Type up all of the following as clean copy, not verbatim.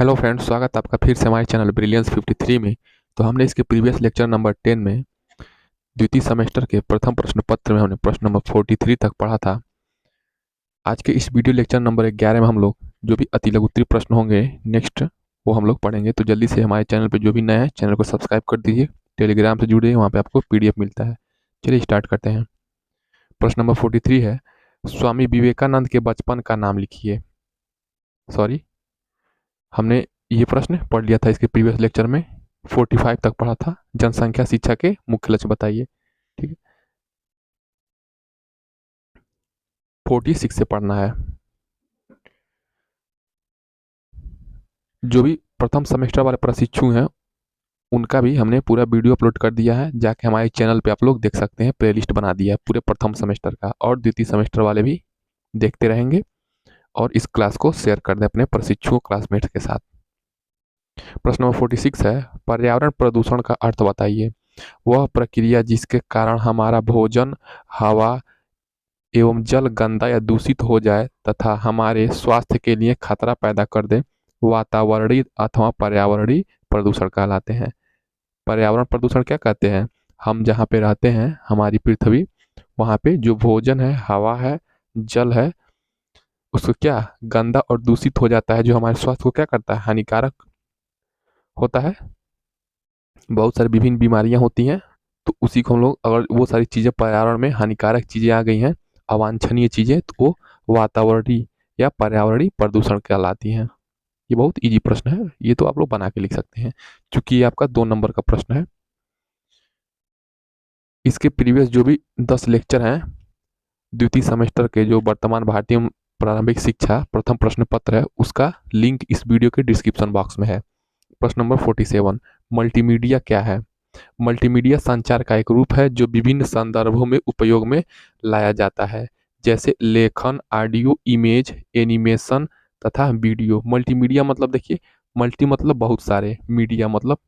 Hello friends, स्वागत है आपका फिर से हमारे चैनल ब्रिलियंस 53 में। तो हमने इसके प्रीवियस लेक्चर नंबर 10 में द्वितीय सेमेस्टर के प्रथम प्रश्न पत्र में हमने प्रश्न नंबर 43 तक पढ़ा था। आज के इस वीडियो लेक्चर नंबर 11 में हम लोग जो भी अति लघुत्तरीय प्रश्न होंगे नेक्स्ट वो हम लोग पढ़ेंगे। तो जल्दी से हमारे चैनल पर जो भी नया है चैनल को सब्सक्राइब कर दीजिए, टेलीग्राम से जुड़िए, वहाँ पे आपको PDF मिलता है। चलिए स्टार्ट करते हैं। प्रश्न नंबर 43 है, स्वामी विवेकानंद के बचपन का नाम लिखिए। सॉरी, हमने ये प्रश्न पढ़ लिया था इसके प्रीवियस लेक्चर में, 45 तक पढ़ा था। जनसंख्या शिक्षा के मुख्य लक्ष्य बताइए। ठीक है, 46 से पढ़ना है। जो भी प्रथम सेमेस्टर वाले प्रशिक्षु हैं उनका भी हमने पूरा वीडियो अपलोड कर दिया है, जाके हमारे चैनल पे आप लोग देख सकते हैं। प्लेलिस्ट बना दिया है पूरे प्रथम सेमेस्टर का, और द्वितीय सेमेस्टर वाले भी देखते रहेंगे। और इस क्लास को शेयर कर दें अपने प्रशिक्षुओं क्लासमेट्स के साथ। प्रश्न नंबर 46 है, पर्यावरण प्रदूषण का अर्थ बताइए। वह प्रक्रिया जिसके कारण हमारा भोजन, हवा एवं जल गंदा या दूषित हो जाए तथा हमारे स्वास्थ्य के लिए खतरा पैदा कर दे, वातावरणीय अथवा पर्यावरणीय प्रदूषण कहलाते हैं। पर्यावरण प्रदूषण क्या कहते हैं? हम जहाँ पे रहते हैं, हमारी पृथ्वी, वहाँ पे जो भोजन है, हवा है, जल है, उसको क्या गंदा और दूषित हो जाता है, जो हमारे स्वास्थ्य को क्या करता है, हानिकारक होता है। बहुत सारी विभिन्न बीमारियां होती हैं। तो उसी को हम लोग, अगर वो सारी चीज़ें पर्यावरण में हानिकारक चीज़ें आ गई हैं, अवांछनीय चीज़ें, तो वो वातावरणीय या पर्यावरणीय प्रदूषण कहलाती हैं। ये बहुत इजी प्रश्न है, ये तो आप लोग बना के लिख सकते हैं क्योंकि ये आपका 2 नंबर का प्रश्न है। इसके प्रीवियस जो भी 10 लेक्चर हैं द्वितीय सेमेस्टर के, जो वर्तमान भारतीय प्रारंभिक शिक्षा प्रथम प्रश्न पत्र है, उसका लिंक इस वीडियो के डिस्क्रिप्शन बॉक्स में है। प्रश्न नंबर 47, मल्टीमीडिया क्या है? मल्टीमीडिया संचार का एक रूप है जो विभिन्न संदर्भों में उपयोग में लाया जाता है, जैसे लेखन, ऑडियो, इमेज, एनिमेशन तथा वीडियो। मल्टीमीडिया मतलब देखिए, मल्टी मतलब बहुत सारे, मीडिया मतलब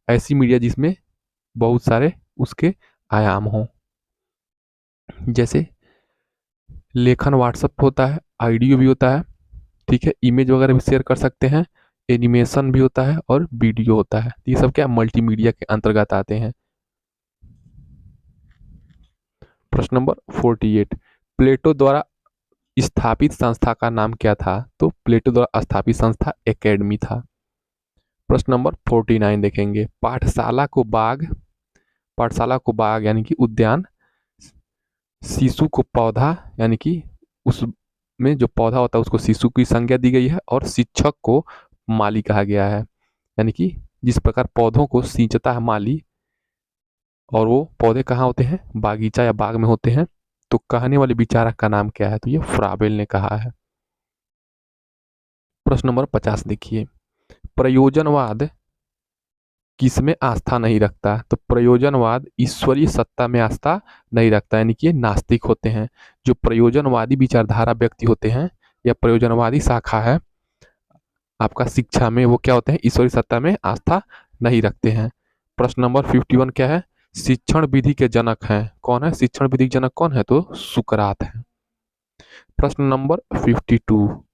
ऐसी मीडिया जिसमें बहुत सारे उसके आयाम हों। जैसे लेखन व्हाट्सएप होता है, ऑडियो भी होता है, ठीक है, इमेज वगैरह भी शेयर कर सकते हैं, एनिमेशन भी होता है और वीडियो होता है। ये सब क्या मल्टीमीडिया के अंतर्गत आते हैं। प्रश्न नंबर 48, प्लेटो द्वारा स्थापित संस्था का नाम क्या था? तो प्लेटो द्वारा स्थापित संस्था एकेडमी था। प्रश्न नंबर 49 देखेंगे, पाठशाला को बाग यानी कि उद्यान, शिशु को पौधा यानी कि उसमें जो पौधा होता है उसको शिशु की संज्ञा दी गई है, और शिक्षक को माली कहा गया है। यानी कि जिस प्रकार पौधों को सींचता है माली, और वो पौधे कहाँ होते हैं, बागीचा या बाग में होते हैं। तो कहने वाले विचारक का नाम क्या है? तो ये फ्राबेल ने कहा है। प्रश्न नंबर 50 देखिए, प्रयोजनवाद किसमें आस्था नहीं रखता? तो प्रयोजनवाद ईश्वरीय सत्ता में आस्था नहीं रखता, यानी कि ये नास्तिक होते हैं। जो प्रयोजनवादी विचारधारा व्यक्ति होते हैं या प्रयोजनवादी शाखा है आपका शिक्षा में, वो क्या होते हैं, ईश्वरीय सत्ता में आस्था नहीं रखते हैं। प्रश्न नंबर 51 क्या है? शिक्षण विधि के जनक हैं कौन है? शिक्षण विधि के जनक कौन है? तो सुकरात है। प्रश्न नंबर 52,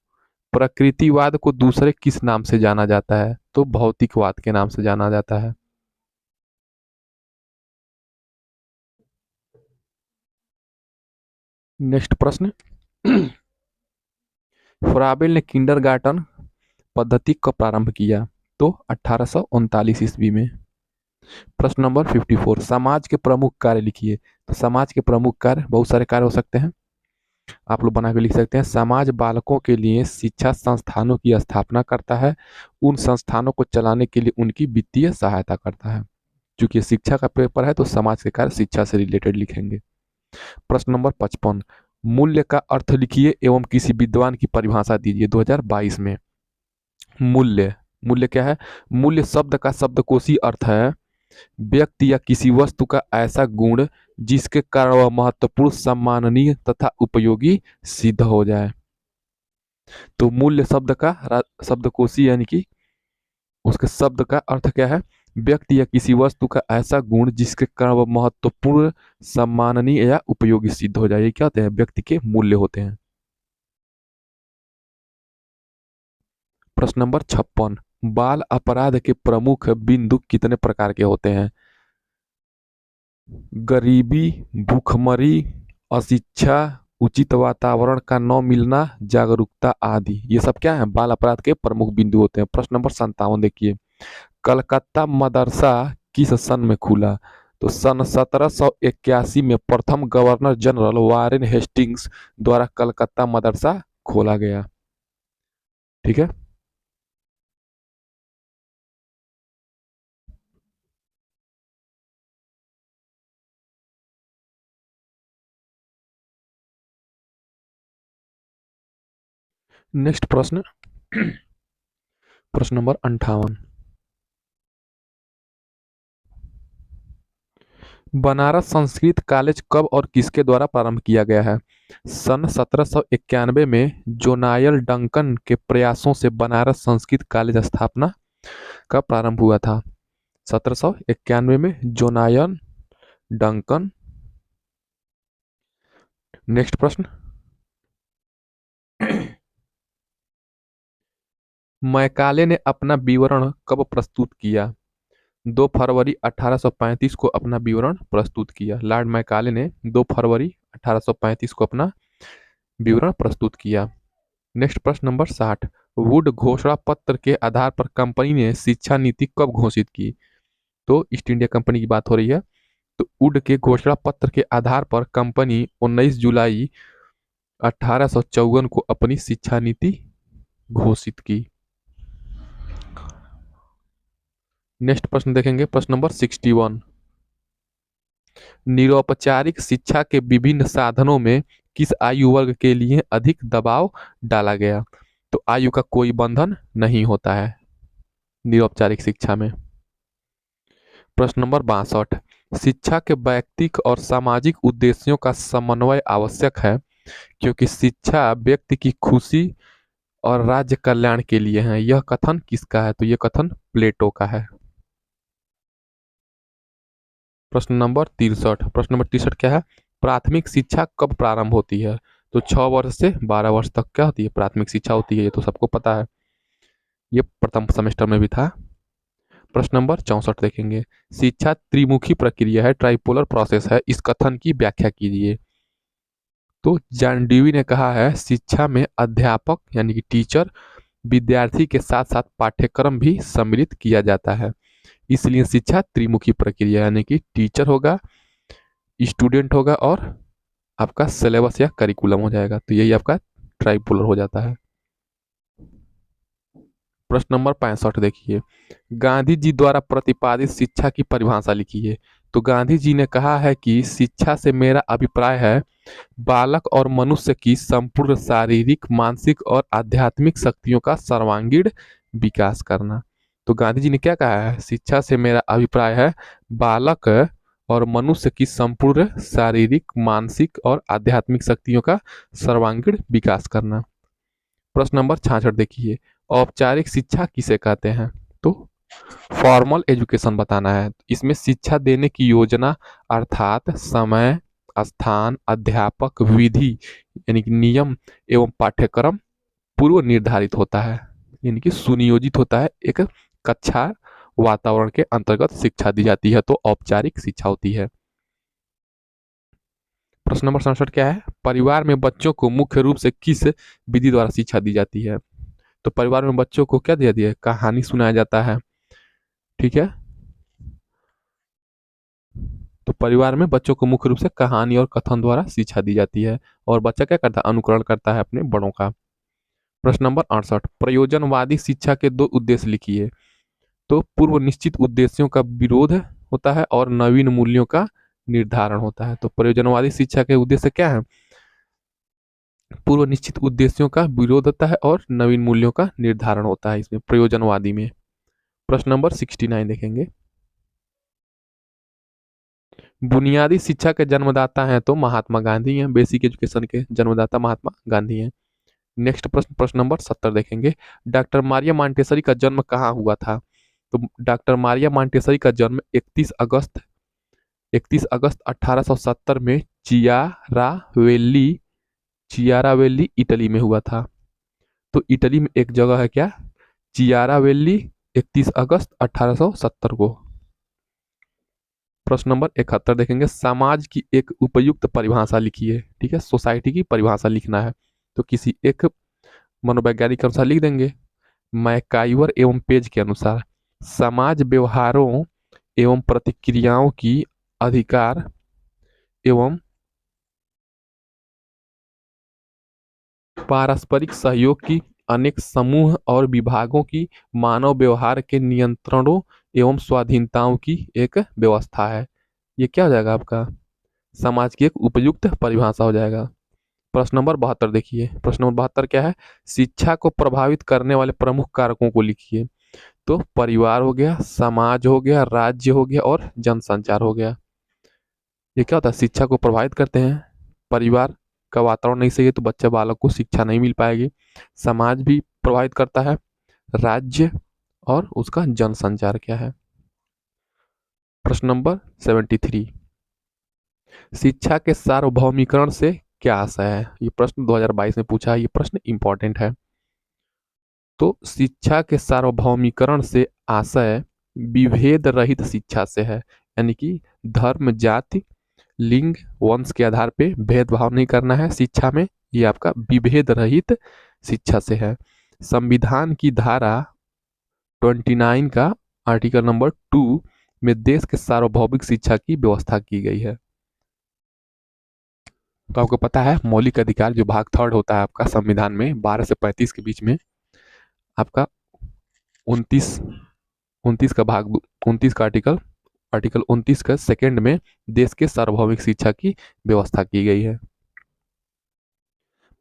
प्रकृतिवाद को दूसरे किस नाम से जाना जाता है? तो भौतिकवाद के नाम से जाना जाता है। नेक्स्ट प्रश्न, फ्राबेल ने किंडरगार्टन पद्धति कब प्रारंभ किया? तो 1839 ईस्वी में। प्रश्न नंबर 54, समाज के प्रमुख कार्य लिखिए। तो समाज के प्रमुख कार्य, बहुत सारे कार्य हो सकते हैं, आप लोग बना के लिख सकते हैं। समाज बालकों के लिए शिक्षा संस्थानों की स्थापना करता है, उन संस्थानों को चलाने के लिए उनकी वित्तीय सहायता करता है। क्योंकि शिक्षा का पेपर है तो समाज के कार्य शिक्षा से रिलेटेड लिखेंगे। प्रश्न नंबर 55, मूल्य का अर्थ लिखिए एवं किसी विद्वान की परिभाषा दीजिए 2022 में। मूल्य, मूल्य क्या है? मूल्य शब्द का शब्दकोशी अर्थ है व्यक्ति या किसी वस्तु का ऐसा गुण जिसके कारण वह महत्वपूर्ण, सम्माननीय तथा उपयोगी सिद्ध हो जाए। तो मूल्य शब्द का शब्दकोशी यानी कि उसके शब्द का अर्थ क्या है? व्यक्ति या किसी वस्तु का ऐसा गुण जिसके कारण वह महत्वपूर्ण, सम्माननीय या उपयोगी सिद्ध हो जाए। ये क्या होते हैं? व्यक्ति के मूल्य होते हैं। प्रश्न नंबर 56, बाल अपराध के प्रमुख बिंदु कितने प्रकार के होते हैं? गरीबी, भूखमरी, अशिक्षा, उचित वातावरण का न मिलना, जागरूकता आदि। ये सब क्या है? बाल अपराध के प्रमुख बिंदु होते हैं। प्रश्न नंबर 57 देखिए, कलकत्ता मदरसा किस सन में खुला? तो सन 1781 में प्रथम गवर्नर जनरल वारेन हेस्टिंग्स द्वारा कलकत्ता मदरसा खोला गया। ठीक है। नेक्स्ट प्रश्न, प्रश्न नंबर 58, बनारस संस्कृत कॉलेज कब और किसके द्वारा प्रारंभ किया गया है? सन 1791 में जोनायल डंकन के प्रयासों से बनारस संस्कृत कॉलेज स्थापना का प्रारंभ हुआ था। 1791 में जोनायल डंकन। नेक्स्ट प्रश्न, मैकाले ने अपना विवरण कब प्रस्तुत किया? 2 फरवरी 1835 को अपना विवरण प्रस्तुत किया। लॉर्ड मैकाले ने 2 फरवरी 1835 को अपना विवरण प्रस्तुत किया। नेक्स्ट प्रश्न नंबर 60, वुड घोषणा पत्र के आधार पर कंपनी ने शिक्षा नीति कब घोषित की? तो ईस्ट इंडिया कंपनी की बात हो रही है। तो वुड के घोषणा पत्र के आधार पर कंपनी 19 जुलाई 1854 को अपनी शिक्षा नीति घोषित की। नेक्स्ट प्रश्न देखेंगे, प्रश्न नंबर 61, निरौपचारिक शिक्षा के विभिन्न साधनों में किस आयु वर्ग के लिए अधिक दबाव डाला गया? तो आयु का कोई बंधन नहीं होता है निरौपचारिक शिक्षा में। प्रश्न नंबर 62, शिक्षा के व्यक्तिक और सामाजिक उद्देश्यों का समन्वय आवश्यक है क्योंकि शिक्षा व्यक्ति की खुशी और राज्य कल्याण के लिए है। यह कथन किसका है? तो यह कथन प्लेटो का है। प्रश्न नंबर 63, प्रश्न नंबर 63 क्या है? प्राथमिक शिक्षा कब प्रारंभ होती है? तो 6 वर्ष से 12 वर्ष तक क्या होती है? प्राथमिक शिक्षा होती है। ये तो सबको पता है, ये प्रथम सेमेस्टर में भी था। प्रश्न नंबर 64 देखेंगे, शिक्षा त्रिमुखी प्रक्रिया है, ट्राइपोलर प्रोसेस है, इस कथन की व्याख्या कीजिए। तो जॉन डेवी ने कहा है, शिक्षा में अध्यापक यानी कि टीचर, विद्यार्थी के साथ साथ पाठ्यक्रम भी सम्मिलित किया जाता है, इसलिए शिक्षा त्रिमुखी प्रक्रिया यानी कि टीचर होगा, स्टूडेंट होगा और आपका सिलेबस या करिकुलम हो जाएगा। तो यही आपका ट्राइपोलर हो जाता है। प्रश्न नंबर 65 देखिए, गांधी जी द्वारा प्रतिपादित शिक्षा की परिभाषा लिखिए। तो गांधी जी ने कहा है कि शिक्षा से मेरा अभिप्राय है बालक और मनुष्य की संपूर्ण शारीरिक, मानसिक और आध्यात्मिक शक्तियों का सर्वांगीण विकास करना। तो गांधी जी ने क्या कहा है? शिक्षा से मेरा अभिप्राय है बालक और मनुष्य की संपूर्ण शारीरिक, मानसिक और आध्यात्मिक शक्तियों का सर्वांगीण विकास करना। प्रश्न नंबर 66 देखिए, औपचारिक शिक्षा किसे कहते हैं? तो फॉर्मल एजुकेशन बताना है। इसमें शिक्षा देने की योजना अर्थात समय, स्थान, अध्यापक, विधि यानी कि नियम एवं पाठ्यक्रम पूर्व निर्धारित होता है, यानी कि सुनियोजित होता है। एक कक्षा वातावरण के अंतर्गत शिक्षा दी जाती है, तो औपचारिक शिक्षा होती है। प्रश्न नंबर 67 क्या है? परिवार में बच्चों को मुख्य रूप से किस विधि द्वारा शिक्षा दी जाती है? तो परिवार में बच्चों को क्या दिया दिया है? कहानी सुनाया जाता है। ठीक है। तो परिवार में बच्चों को मुख्य रूप से कहानी और कथन द्वारा शिक्षा दी जाती है और बच्चा क्या करता है? अनुकरण करता है अपने बड़ों का। प्रश्न नंबर 68, प्रयोजनवादी शिक्षा के 2 उद्देश्य लिखिए। तो पूर्व निश्चित उद्देश्यों का विरोध होता है और नवीन मूल्यों का निर्धारण होता है। तो प्रयोजनवादी शिक्षा के उद्देश्य क्या है? पूर्व निश्चित उद्देश्यों का विरोध होता है और नवीन मूल्यों का निर्धारण होता है इसमें प्रयोजनवादी में। प्रश्न नंबर 69 देखेंगे, बुनियादी शिक्षा के जन्मदाता हैं तो महात्मा गांधी हैं। बेसिक एजुकेशन के जन्मदाता महात्मा गांधी हैं। नेक्स्ट प्रश्न, प्रश्न नंबर 70 देखेंगे, डॉक्टर मारिया मांटेसरी का जन्म कहाँ हुआ था? तो डॉक्टर मारिया मांटेसरी का जन्म 31 अगस्त 1870 में चियारावेल्ली इटली में हुआ था। तो इटली में एक जगह है क्या? चियारावेल्ली 31 अगस्त 1870 को। प्रश्न नंबर 71 देखेंगे, समाज की एक उपयुक्त परिभाषा लिखिए। ठीक है, सोसाइटी की परिभाषा लिखना है, तो किसी एक मनोवैज्ञानिक के अनुसार लिख देंगे। मैकाइवर एवं पेज के अनुसार समाज व्यवहारों एवं प्रतिक्रियाओं की अधिकार एवं पारस्परिक सहयोग की अनेक समूह और विभागों की मानव व्यवहार के नियंत्रणों एवं स्वाधीनताओं की एक व्यवस्था है। ये क्या हो जाएगा आपका, समाज की एक उपयुक्त परिभाषा हो जाएगा। प्रश्न नंबर 72 देखिए, प्रश्न नंबर 72 क्या है, शिक्षा को प्रभावित करने वाले प्रमुख कारकों को लिखिए। तो परिवार हो गया, समाज हो गया, राज्य हो गया और जनसंचार हो गया। ये क्या होता है, शिक्षा को प्रभावित करते हैं। परिवार का वातावरण नहीं सही है तो बच्चे बालक को शिक्षा नहीं मिल पाएगी। समाज भी प्रभावित करता है, राज्य और उसका जनसंचार क्या है। प्रश्न नंबर 73, शिक्षा के सार्वभौमिकरण से क्या आशय है। ये प्रश्न 2022 में पूछा है, ये प्रश्न इंपॉर्टेंट है। तो शिक्षा के सार्वभौमिकरण से आशय विभेद रहित शिक्षा से है, यानी कि धर्म, जाति, लिंग, वंश के आधार पे भेदभाव नहीं करना है शिक्षा में। ये आपका विभेद रहित शिक्षा से है। संविधान की धारा 29 का आर्टिकल नंबर 2 में देश के सार्वभौमिक शिक्षा की व्यवस्था की गई है। तो आपको पता है मौलिक अधिकार जो भाग 3 होता है आपका संविधान में 12 से 35 के बीच में, आपका 29 29 का भाग 29 का आर्टिकल 29 का सेकंड में देश के सार्वभौमिक शिक्षा की व्यवस्था की गई है।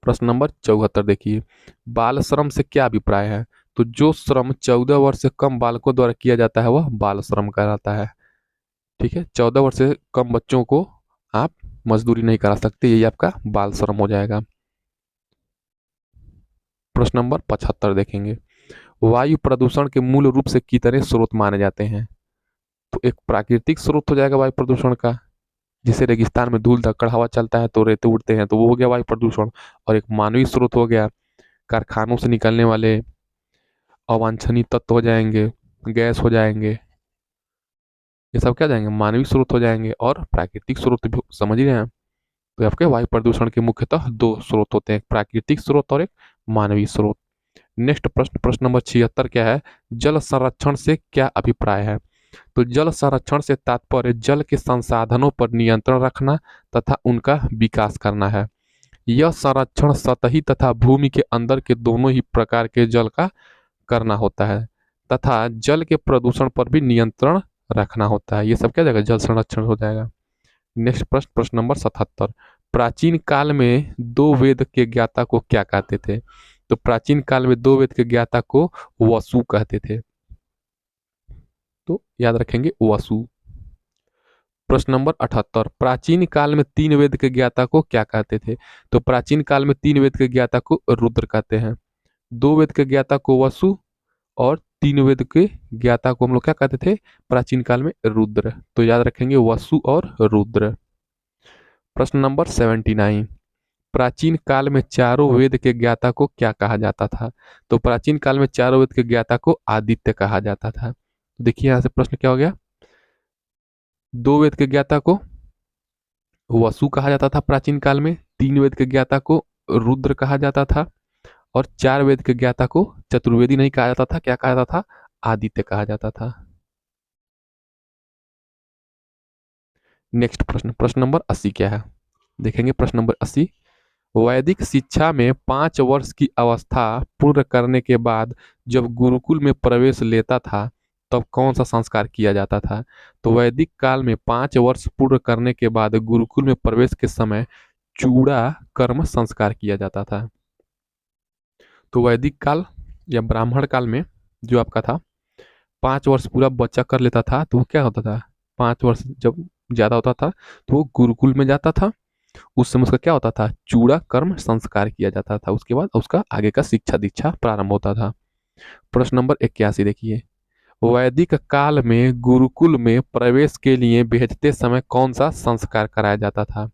प्रश्न नंबर 74 देखिए, बाल श्रम से क्या अभिप्राय है। तो जो श्रम 14 वर्ष से कम बालकों द्वारा किया जाता है वह बाल श्रम कहलाता है। ठीक है, 14 वर्ष से कम बच्चों को आप मजदूरी नहीं करा सकते, यही आपका बाल श्रम हो जाएगा। प्रश्न नंबर 75 देखेंगे, वायु प्रदूषण के मूल रूप से कितने स्रोत माने जाते हैं। तो एक प्राकृतिक स्रोत हो जाएगा वायु प्रदूषण का, जिसे रेगिस्तान में धूल धक्कड़ हवा चलता है तो रेते उड़ते हैं, तो वो हो गया वायु प्रदूषण। और एक मानवीय स्रोत हो गया, कारखानों से निकलने वाले अवांछनीय तत्व हो जाएंगे, गैस हो जाएंगे, ये सब क्या जाएंगे, मानवीय स्रोत हो जाएंगे। और प्राकृतिक स्रोत भी समझ ही रहे हैं। तो आपके वायु प्रदूषण के मुख्यतः 2 स्रोत होते हैं, एक प्राकृतिक स्रोत और एक मानवीय स्रोत। नेक्स्ट प्रश्न, प्रश्न नंबर 76 क्या है, जल संरक्षण से क्या अभिप्राय है। तो जल संरक्षण से तात्पर्य जल के संसाधनों पर नियंत्रण रखना तथा उनका विकास करना है। यह संरक्षण सतही तथा भूमि के अंदर के दोनों ही प्रकार के जल का करना होता है तथा जल के प्रदूषण पर भी नियंत्रण रखना होता है। ये सब क्या जाएगा, जल संरक्षण हो जाएगा। नेक्स्ट प्रश्न, प्रश्न नंबर 77, प्राचीन काल में 2 वेद के ज्ञाता को क्या कहते थे। तो प्राचीन काल में 2 वेद के ज्ञाता को वसु कहते थे, तो याद रखेंगे वसु। प्रश्न नंबर 78, प्राचीन काल में 3 वेद के ज्ञाता को क्या कहते थे। तो प्राचीन काल में 3 वेद के ज्ञाता को रुद्र कहते हैं। 2 वेद के ज्ञाता को वसु और 3 वेद के ज्ञाता को हम लोग क्या कहते थे प्राचीन काल में, रुद्र। तो याद रखेंगे वसु और रुद्र। प्रश्न नंबर 79, प्राचीन काल में चारों वेद के ज्ञाता को क्या कहा जाता था। तो प्राचीन काल में चारों वेद के ज्ञाता को आदित्य कहा जाता था। देखिए यहां से प्रश्न क्या हो गया, 2 वेद के ज्ञाता को वसु कहा जाता था प्राचीन काल में, 3 वेद के ज्ञाता को रुद्र कहा जाता था और 4 वेद के ज्ञाता को चतुर्वेदी नहीं कहा जाता था, क्या कहा जाता था, आदित्य कहा जाता था। नेक्स्ट प्रश्न, प्रश्न नंबर 80 क्या है, देखेंगे प्रश्न नंबर 80, वैदिक शिक्षा में 5 वर्ष की अवस्था पूर्ण करने के बाद जब गुरुकुल में प्रवेश लेता था तब कौन सा संस्कार किया जाता था। तो वैदिक काल में 5 वर्ष पूर्ण करने के बाद गुरुकुल में प्रवेश के समय चूड़ा कर्म संस्कार किया जाता था। तो वैदिक काल या ब्राह्मण काल में जो आपका था 5 वर्ष पूरा बच्चा कर लेता था, तो वो क्या होता था, 5 वर्ष जब ज्यादा होता था तो वो गुरुकुल में जाता था। उस समय उसका क्या होता था, चूड़ा कर्म संस्कार किया जाता था, उसके बाद उसका आगे का शिक्षा दीक्षा प्रारंभ होता था। प्रश्न नंबर 81 देखिए, वैदिक काल में गुरुकुल में प्रवेश के लिए भेजते समय कौन सा संस्कार कराया जाता था।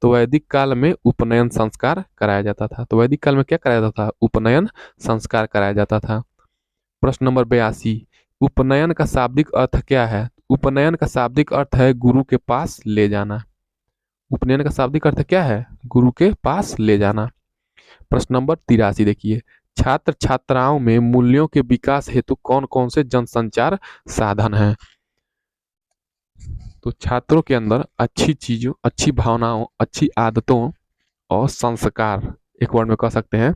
तो वैदिक काल में उपनयन संस्कार कराया जाता था। तो वैदिक काल में क्या कराया जाता था, उपनयन संस्कार कराया जाता था। प्रश्न नंबर 82, उपनयन का शाब्दिक अर्थ क्या है? उपनयन का शाब्दिक अर्थ है गुरु के पास ले जाना। उपनयन का शाब्दिक अर्थ क्या है? गुरु के पास ले जाना। प्रश्न नंबर 83 देखिए, छात्र छात्राओं में मूल्यों के विकास हेतु कौन कौन से जनसंचार साधन हैं? तो छात्रों के अंदर अच्छी चीजों, अच्छी भावनाओं, अच्छी आदतों और संस्कार, एक वर्ड में कह सकते हैं,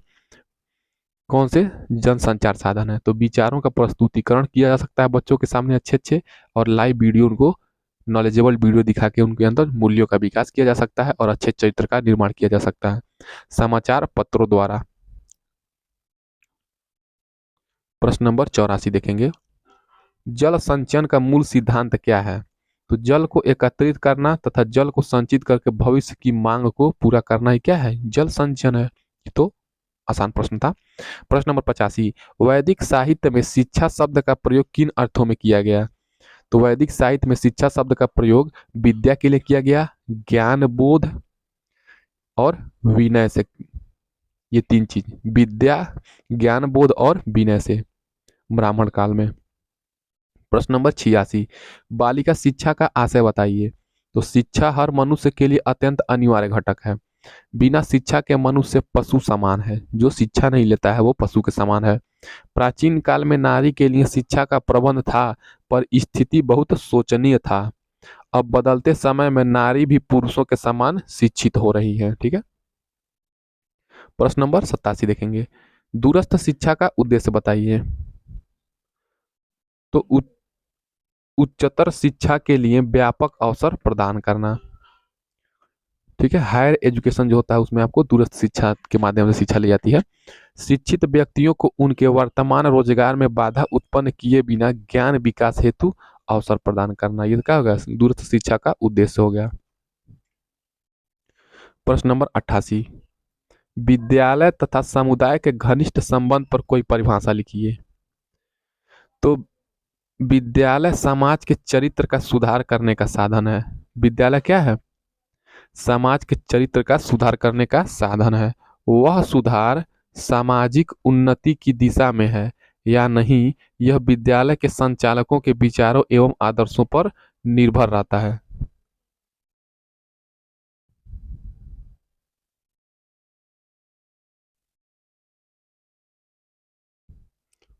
कौन से जनसंचार साधन है? तो विचारों का प्रस्तुतिकरण किया जा सकता है बच्चों के सामने अच्छे अच्छे, और लाइव वीडियो, उनको नॉलेजेबल वीडियो दिखा के उनके अंदर मूल्यों का विकास किया जा सकता है और अच्छे चरित्र का निर्माण किया जा सकता है समाचार पत्रों द्वारा। प्रश्न नंबर 84 देखेंगे, जल संचयन का मूल सिद्धांत क्या है? तो जल को एकत्रित करना तथा जल को संचित करके भविष्य की मांग को पूरा करना ही क्या है? जल संचयन है। तो आसान प्रश्न था। प्रश्न नंबर 85, वैदिक साहित्य में शिक्षा शब्द का प्रयोग किन अर्थों में किया गया? तो वैदिक साहित्य में शिक्षा शब्द का प्रयोग विद्या के लिए किया गया, ज्ञान बोध और विनय से। ये तीन चीज, विद्या, ज्ञान बोध और विनय से, ब्राह्मण काल में। प्रश्न नंबर 86, बालिका शिक्षा का आशय बताइए। तो शिक्षा हर मनुष्य के लिए अत्यंत अनिवार्य घटक है। बिना शिक्षा के मनुष्य पशु समान है। जो शिक्षा नहीं लेता है वो पशु के समान है। प्राचीन काल में नारी के लिए शिक्षा का प्रबंध था, पर स्थिति बहुत शोचनीय था। अब बदलते समय में नारी भी पुरुषों के समान शिक्षित हो रही है। ठीक है। प्रश्न नंबर 87 देखेंगे, दूरस्थ शिक्षा का उद्देश्य बताइए। तो उच्चतर शिक्षा के लिए व्यापक अवसर प्रदान करना। ठीक है, हायर एजुकेशन जो होता है उसमें आपको दूरस्थ शिक्षा के माध्यम से शिक्षा ली जाती है। शिक्षित व्यक्तियों को उनके वर्तमान रोजगार में बाधा उत्पन्न किए बिना ज्ञान विकास हेतु अवसर प्रदान करना, ये क्या होगा? दूरस्थ शिक्षा का उद्देश्य हो गया। प्रश्न नंबर 88, विद्यालय तथा समुदाय के घनिष्ठ संबंध पर कोई परिभाषा लिखिए। तो विद्यालय समाज के चरित्र का सुधार करने का साधन है। विद्यालय क्या है? समाज के चरित्र का सुधार करने का साधन है। वह सुधार सामाजिक उन्नति की दिशा में है या नहीं, यह विद्यालय के संचालकों के विचारों एवं आदर्शों पर निर्भर रहता है।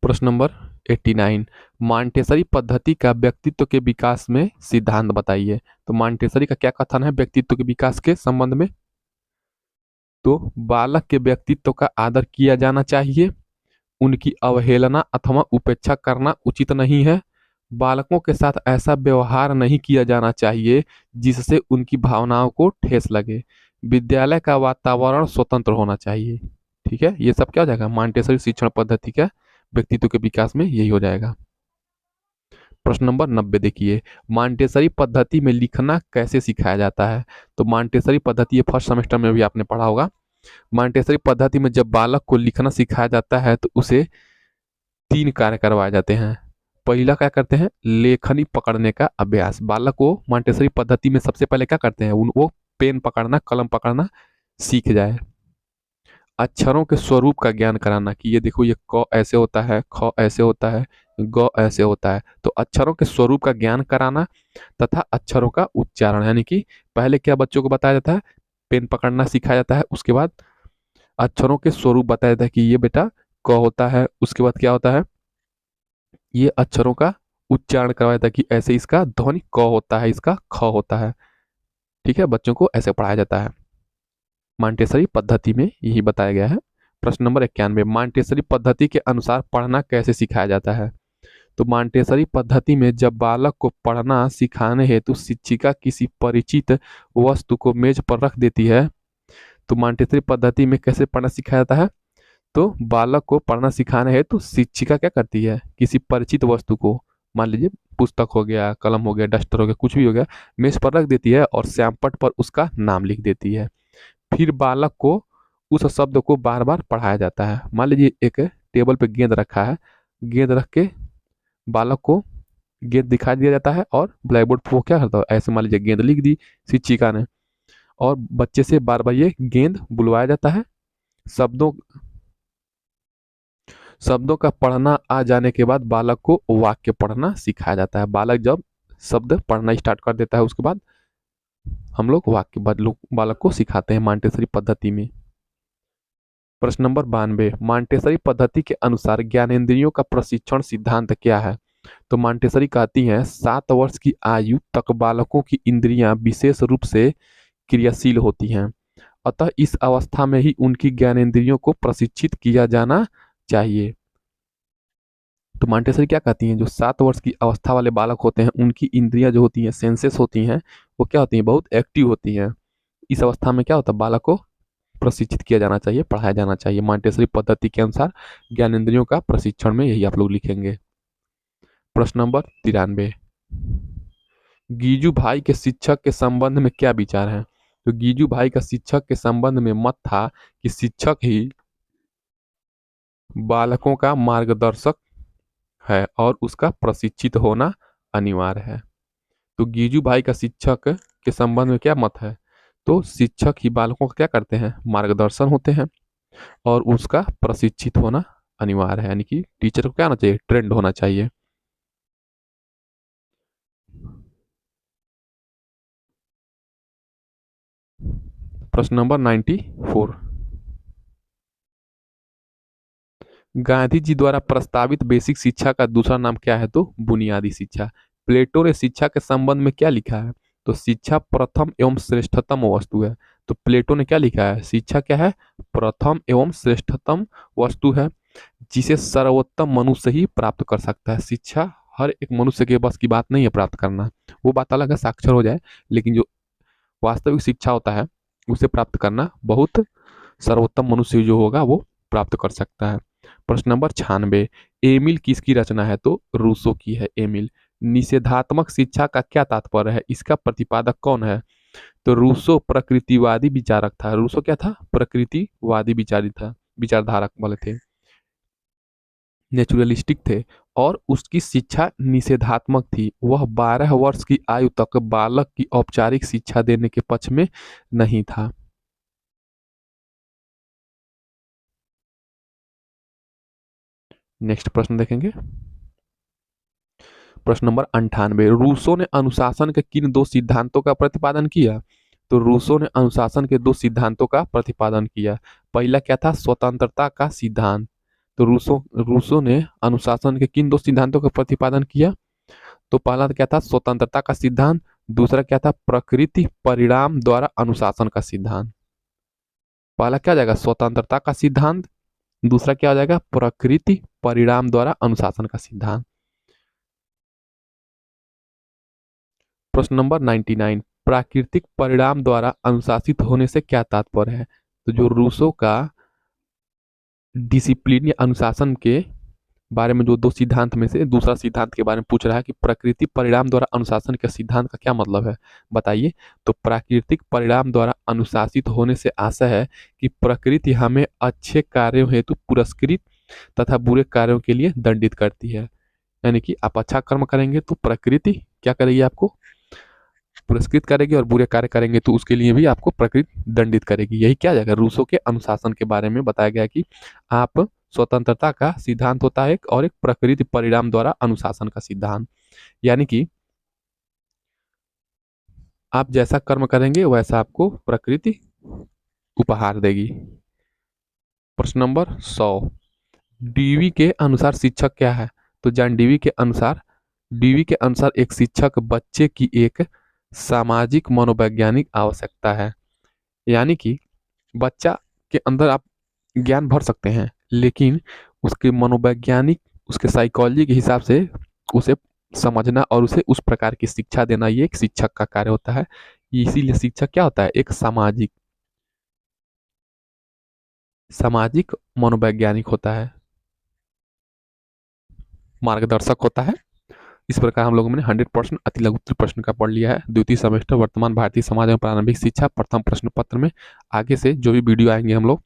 प्रश्न नंबर 89, मॉन्टेसरी पद्धति का व्यक्तित्व के विकास में सिद्धांत बताइए। तो मॉन्टेसरी का क्या कथन है व्यक्तित्व के विकास के संबंध में? तो बालक के व्यक्तित्व का आदर किया जाना चाहिए, उनकी अवहेलना अथवा उपेक्षा करना उचित नहीं है, बालकों के साथ ऐसा व्यवहार नहीं किया जाना चाहिए जिससे उनकी भावनाओं को ठेस लगे, विद्यालय का वातावरण स्वतंत्र होना चाहिए। ठीक है, ये सब क्या हो जाएगा? मॉन्टेसरी शिक्षण पद्धति का व्यक्तित्व के विकास में यही हो जाएगा। प्रश्न नंबर 90 देखिए, मॉन्टेसरी पद्धति में लिखना कैसे सिखाया जाता है? तो मॉन्टेसरी पद्धति ये फर्स्ट सेमेस्टर में भी आपने पढ़ा होगा। मॉन्टेसरी पद्धति में जब बालक को लिखना सिखाया जाता है तो उसे तीन कार्य करवाए जाते हैं। पहला क्या करते हैं? लेखनी पकड़ने का अभ्यास। बालक को मॉन्टेसरी पद्धति में सबसे पहले क्या करते हैं? वो पेन पकड़ना, कलम पकड़ना सीख जाए। अक्षरों के स्वरूप का ज्ञान कराना कि ये देखो, ये क ऐसे होता है, ख ऐसे होता है, ग ऐसे होता है। तो अक्षरों के स्वरूप का ज्ञान कराना तथा अक्षरों का उच्चारण, यानी कि पहले क्या बच्चों को बताया जाता है? पेन पकड़ना सिखाया जाता है, उसके बाद अक्षरों के स्वरूप बताया जाता है कि ये बेटा क होता है, उसके बाद क्या होता है? ये अक्षरों का उच्चारण करवाया जाता है कि ऐसे इसका ध्वनि क होता है, इसका ख होता है। ठीक है, बच्चों को ऐसे पढ़ाया जाता है। मॉन्टेसरी पद्धति में यही बताया गया है। प्रश्न नंबर 91, मॉन्टेसरी पद्धति के अनुसार पढ़ना कैसे सिखाया जाता है? तो मॉन्टेसरी पद्धति में जब बालक को पढ़ना सिखाने हेतु शिक्षिका किसी परिचित वस्तु को मेज पर रख देती है, तो मॉन्टेसरी पद्धति में कैसे पढ़ना सिखाया जाता है? तो बालक को पढ़ना सिखाने हेतु शिक्षिका क्या करती है? किसी परिचित वस्तु को, मान लीजिए पुस्तक हो गया, कलम हो गया, डस्टर हो गया, कुछ भी हो गया, मेज पर रख देती है और श्यामपट्ट पर उसका नाम लिख देती है। फिर बालक को उस शब्द को बार बार पढ़ाया जाता है। मान लीजिए एक टेबल पे गेंद रखा है, गेंद रख के बालक को गेंद दिखा दिया जाता है और ब्लैक बोर्ड पर वो क्या करता है? ऐसे मान लीजिए गेंद लिख दी शिक्षिका ने, और बच्चे से बार बार ये गेंद बुलवाया जाता है। शब्दों शब्दों का पढ़ना आ जाने के बाद बालक को वाक्य पढ़ना सिखाया जाता है। बालक जब शब्द पढ़ना स्टार्ट कर देता है उसके बाद हम लोग वाक्य बालक को सिखाते हैं मॉन्टेसरी पद्धति में। प्रश्न नंबर 92, मॉन्टेसरी पद्धति के अनुसार ज्ञानेंद्रियों का प्रशिक्षण सिद्धांत क्या है? तो मॉन्टेसरी कहती हैं 7 वर्ष की आयु तक बालकों की इंद्रियां विशेष रूप से क्रियाशील होती हैं, अतः इस अवस्था में ही उनकी ज्ञानेंद्रियों को प्रशिक्षित किया जाना चाहिए। तो मॉन्टेसरी क्या कहती हैं, जो 7 वर्ष की अवस्था वाले बालक होते हैं उनकी इंद्रियां जो होती हैं, सेंसेस होती हैं, वो क्या होती हैं, बहुत एक्टिव होती हैं। इस अवस्था में क्या होता है, बालक को प्रशिक्षित किया जाना चाहिए, पढ़ाया जाना चाहिए। मॉन्टेसरी पद्धति के अनुसार ज्ञानेंद्रियों का प्रशिक्षण में यही आप लोग लिखेंगे। प्रश्न नंबर 93, गीजू भाई के शिक्षक के संबंध में क्या विचार है? तो गीजू भाई का शिक्षक के संबंध में मत था कि शिक्षक ही बालकों का मार्गदर्शक है और उसका प्रशिक्षित होना अनिवार्य है। तो गीजू भाई का शिक्षक के संबंध में क्या मत है? तो शिक्षक ही बालकों का क्या करते हैं, मार्गदर्शन होते हैं और उसका प्रशिक्षित होना अनिवार्य है, यानी कि टीचर को क्या होना चाहिए, ट्रेंड होना चाहिए। प्रश्न नंबर 94, गांधी जी द्वारा प्रस्तावित बेसिक शिक्षा का दूसरा नाम क्या है? तो बुनियादी शिक्षा। प्लेटो ने शिक्षा के संबंध में क्या लिखा है? तो शिक्षा प्रथम एवं श्रेष्ठतम वस्तु है। तो प्लेटो ने क्या लिखा है, शिक्षा क्या है, प्रथम एवं श्रेष्ठतम वस्तु है जिसे सर्वोत्तम मनुष्य ही प्राप्त कर सकता है। शिक्षा हर एक मनुष्य के बस की बात नहीं है प्राप्त करना, वो बात अलग है साक्षर हो जाए, लेकिन जो वास्तविक शिक्षा होता है उसे प्राप्त करना बहुत सर्वोत्तम मनुष्य जो होगा वो प्राप्त कर सकता है। प्रश्न नंबर 96, एमिल किसकी रचना है? तो रूसो की है एमिल। निषेधात्मक शिक्षा का क्या तात्पर्य है, इसका प्रतिपादक कौन है? तो रूसो प्रकृतिवादी विचारक था। रूसो क्या था, प्रकृतिवादी विचारी था, विचारधारक वाले थे, नेचुरलिस्टिक थे और उसकी शिक्षा निषेधात्मक थी। वह 12 वर्ष की आयु तक बालक की औपचारिक शिक्षा देने के पक्ष में नहीं था। नेक्स्ट प्रश्न देखेंगे, प्रश्न नंबर 98, रूसो ने अनुशासन के किन दो सिद्धांतों का प्रतिपादन किया? तो रूसो ने अनुशासन के दो सिद्धांतों का प्रतिपादन किया। पहला क्या था, स्वतंत्रता का सिद्धांत। तो रूसो रूसो ने अनुशासन के किन दो सिद्धांतों का प्रतिपादन किया? तो पहला क्या था, स्वतंत्रता का सिद्धांत। दूसरा क्या था, प्रकृति परिणाम द्वारा अनुशासन का सिद्धांत। पहला क्या हो जाएगा, स्वतंत्रता का सिद्धांत। दूसरा क्या हो जाएगा, प्रकृति परिणाम द्वारा अनुशासन का सिद्धांत। प्रश्न नंबर 99, प्राकृतिक परिणाम द्वारा अनुशासित होने से क्या तात्पर्य है? तो जो रूसो का डिसिप्लिन या अनुशासन के बारे में जो दो सिद्धांत में से दूसरा सिद्धांत के बारे में पूछ रहा है कि प्रकृति परिणाम द्वारा अनुशासन के सिद्धांत का क्या मतलब है, बताइए। तो प्राकृतिक परिणाम द्वारा अनुशासित होने से आशा है कि प्रकृति हमें अच्छे कार्यों हेतु पुरस्कृत तथा बुरे कार्यों के लिए दंडित करती है। यानी कि आप अच्छा कर्म करेंगे तो प्रकृति क्या करेगी, आपको पुरस्कृत करेगी, और बुरे कार्य करेंगे तो उसके लिए भी आपको प्रकृति दंडित करेगी। यही क्या जाएगा, रूसो के अनुशासन के बारे में बताया गया कि आप स्वतंत्रता का सिद्धांत होता है एक, और एक प्रकृति परिणाम द्वारा अनुशासन का सिद्धांत, यानी कि आप जैसा कर्म करेंगे वैसा आपको प्रकृति उपहार देगी। प्रश्न नंबर 100, डीवी के अनुसार शिक्षक क्या है? तो जॉन डीवी के अनुसार एक शिक्षक बच्चे की एक सामाजिक मनोवैज्ञानिक आवश्यकता है। यानी कि बच्चा के अंदर आप ज्ञान भर सकते हैं, लेकिन उसके मनोवैज्ञानिक, उसके साइकोलॉजी के हिसाब से उसे समझना और उसे उस प्रकार की शिक्षा देना, ये एक शिक्षक का कार्य होता है। इसीलिए शिक्षक क्या होता है, एक सामाजिक सामाजिक मनोवैज्ञानिक होता है, मार्गदर्शक होता है। इस प्रकार हम लोगों ने 100% अति लघु उत्तर प्रश्न का पढ़ लिया है। द्वितीय सेमेस्टर वर्तमान भारतीय समाज एवं प्रारंभिक शिक्षा प्रथम प्रश्न पत्र में। आगे से जो भी वीडियो आएंगे हम लोग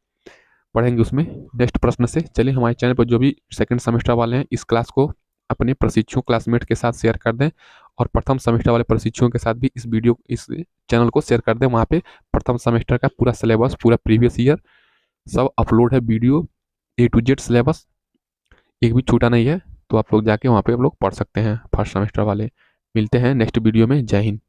पढ़ेंगे उसमें नेक्स्ट प्रश्न से। चलिए हमारे चैनल पर जो भी सेकंड सेमेस्टर वाले हैं इस क्लास को अपने प्रशिक्षुओं क्लासमेट के साथ शेयर कर दें, और प्रथम सेमेस्टर वाले प्रशिक्षुओं के साथ भी इस चैनल को शेयर कर दें। वहाँ पे प्रथम सेमेस्टर का पूरा सिलेबस, पूरा प्रीवियस ईयर सब अपलोड है, video A to Z syllabus एक भी छूटा नहीं है, तो आप लोग जाके वहाँ पे आप लोग पढ़ सकते हैं फर्स्ट सेमेस्टर वाले। मिलते हैं नेक्स्ट वीडियो में। जय हिंद।